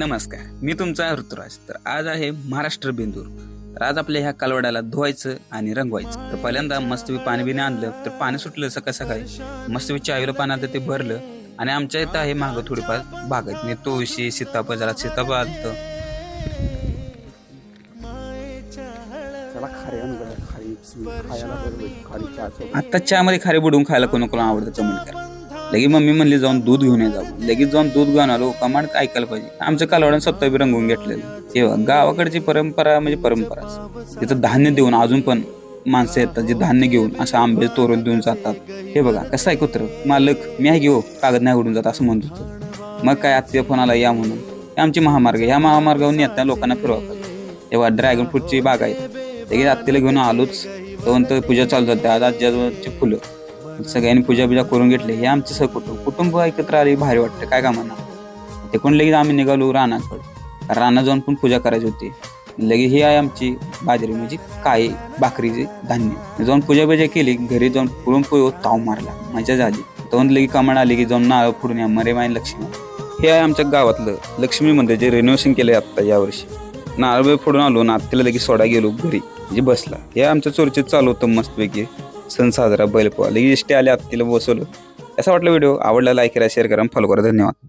नमस्कार, मी तुमचा ऋतुराज. तर आज आहे महाराष्ट्र बेंदूर. तर आज आपल्या ह्या कालवड्याला धुवायचं आणि रंगवायचं. तर पहिल्यांदा मस्तपैकी पाणी बिणी आणलं, तर पाणी सुटलं सकाळ सकाळी. मस्तपैकी चावीला पाणी आलं ते भरलं आणि आमच्या इथं आहे मागं थोडीफार बाग आहेत. मी तुळशी, सीताफळ, जरा सीताफळ आलं. आता चहामध्ये खारी बुडवून खायला कोणाकोणा आवडतं कमेंट करा. लगे मम्मी म्हणली जाऊन दूध घेऊन ये जाऊ. लगेच जाऊन दूध घेऊन आलो. कमांड ऐकायला पाहिजे. आमचं कालवडून सप्ताह बी रंगवून घेतलेलं. तेव्हा गावाकडची परंपरा म्हणजे परंपराच. तिथं धान्य देऊन अजून पण माणसं येतात जे धान्य घेऊन असं आंबे तोरण देऊन जातात. हे बघा कसं आहे कुत्र मालक मी आहे घेऊ कागद नाही उडून जात असं म्हणत होतं. मग काय आत्या फोन आला या म्हणून. हे आमची महामार्ग ह्या महामार्गावरून येतात लोकांना फिरवा पाहिजे. तेव्हा ड्रॅगन फ्रूटची बाग आहे. लगेच आत्याला घेऊन आलोच. तर पूजा चालू झाली. आज आजीची फुलं सगळ्यांनी पूजा बिजा करून घेतली. हे आमचं कुटुंब एकत्र आले भारी वाटतं काय का म्हणा. ते कोण लगेच आम्ही निघालो रानाकडे. रानात जाऊन पण पूजा करायची होती. लगे ही आहे आमची बाजरी म्हणजे काय भाकरीचे धान्य. जाऊन पूजा बिजा केली. घरी जाऊन पुरणपोळी ताव मारला मजा झाली. जाऊन लगे कामण आली की जाऊन नारळ फोडून या मरे माय लक्ष्मी. हे आहे आमच्या गावातलं लक्ष्मी मंदिर जे रिनोव्हेशन केलंय आता यावर्षी. नारळ फोडून आलो ना आत्याला लगेच सोडा गेलो घरी म्हणजे बसला. हे आमच्या चोरचीत चालू होतं मस्तपैकी सण साजरा बैल पोहा. लगेच एसटी आल्या आत्तीला बसवलं. असा वाटलं व्हिडिओ आवडला लाईक करा शेअर करा फॉलो करा. धन्यवाद.